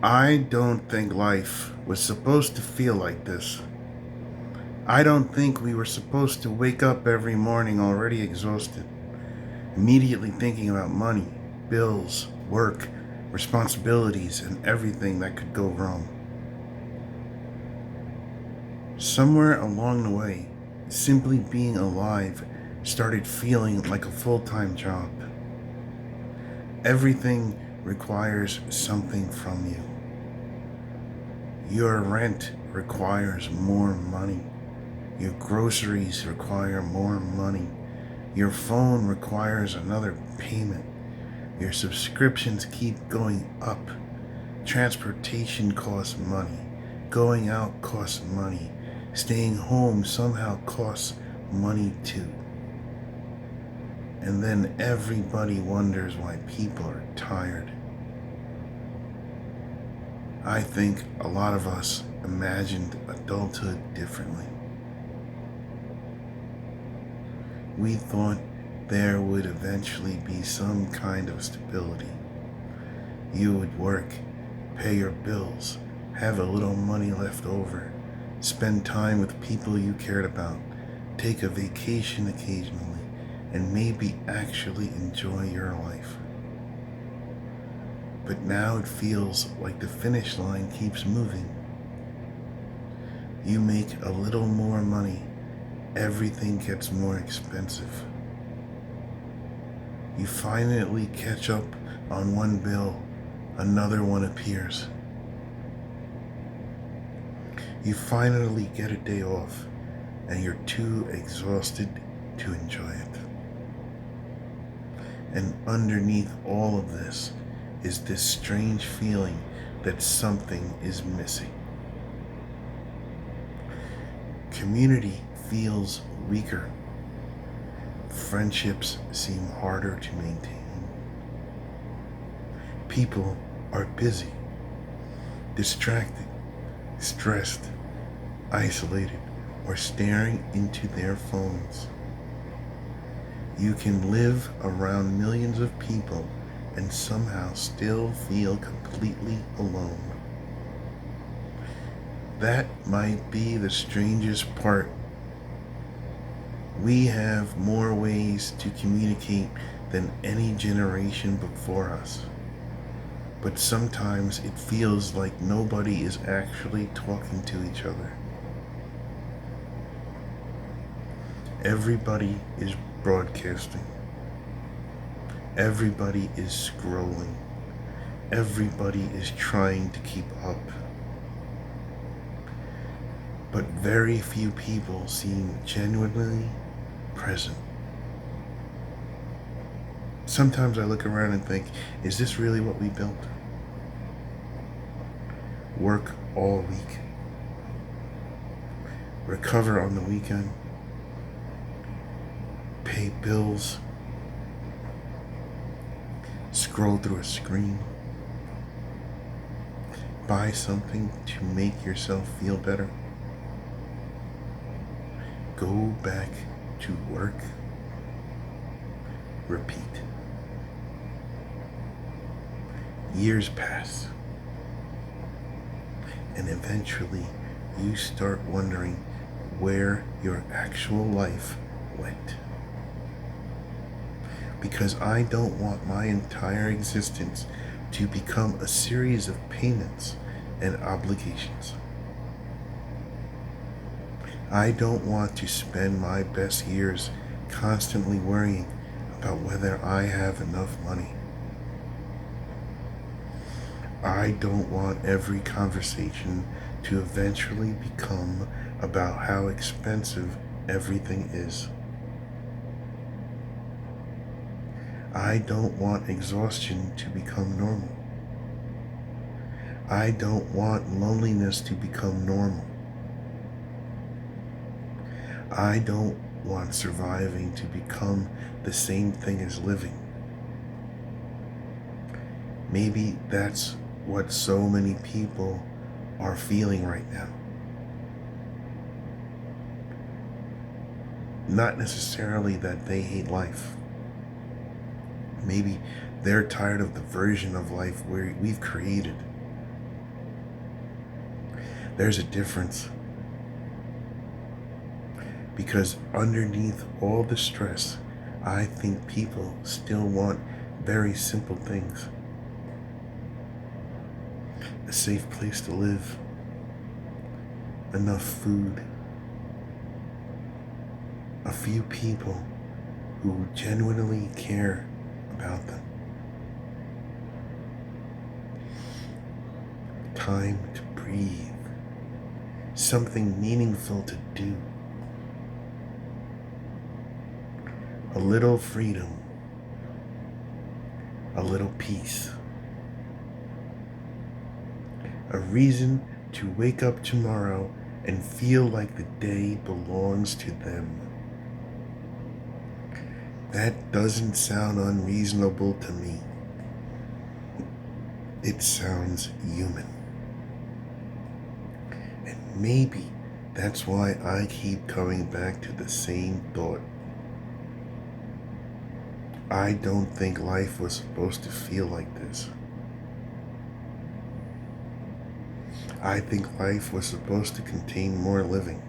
I don't think life was supposed to feel like this. I don't think we were supposed to wake up every morning already exhausted, immediately thinking about money, bills, work, responsibilities, and everything that could go wrong. Somewhere along the way, simply being alive started feeling like a full-time job. Everything requires something from you. Your rent requires more money. Your groceries require more money. Your phone requires another payment. Your subscriptions keep going up. Transportation costs money. Going out costs money. Staying home somehow costs money too. And then everybody wonders why people are tired. I think a lot of us imagined adulthood differently. We thought there would eventually be some kind of stability. You would work, pay your bills, have a little money left over, spend time with people you cared about, take a vacation occasionally, and maybe actually enjoy your life. But now it feels like the finish line keeps moving. You make a little more money, everything gets more expensive. You finally catch up on one bill, another one appears. You finally get a day off, and you're too exhausted to enjoy it. And underneath all of this is this strange feeling that something is missing. Community feels weaker. Friendships seem harder to maintain. People are busy, distracted, stressed, isolated, or staring into their phones. You can live around millions of people and somehow still feel completely alone. That might be the strangest part. We have more ways to communicate than any generation before us. But sometimes it feels like nobody is actually talking to each other. Everybody is broadcasting. Everybody is scrolling. Everybody is trying to keep up. But very few people seem genuinely present. Sometimes I look around and think, is this really what we built? Work all week, recover on the weekend, pay bills, scroll through a screen, buy something to make yourself feel better, go back to work, repeat. Years pass, and eventually you start wondering where your actual life went. Because I don't want my entire existence to become a series of payments and obligations. I don't want to spend my best years constantly worrying about whether I have enough money. I don't want every conversation to eventually become about how expensive everything is. I don't want exhaustion to become normal. I don't want loneliness to become normal. I don't want surviving to become the same thing as living. Maybe that's what so many people are feeling right now. Not necessarily that they hate life. Maybe they're tired of the version of life we've created. There's a difference. Because underneath all the stress, I think people still want very simple things. A safe place to live, enough food, a few people who genuinely care about them, time to breathe, something meaningful to do, a little freedom, a little peace, a reason to wake up tomorrow and feel like the day belongs to them. That doesn't sound unreasonable to me. It sounds human. And maybe that's why I keep coming back to the same thought. I don't think life was supposed to feel like this. I think life was supposed to contain more living.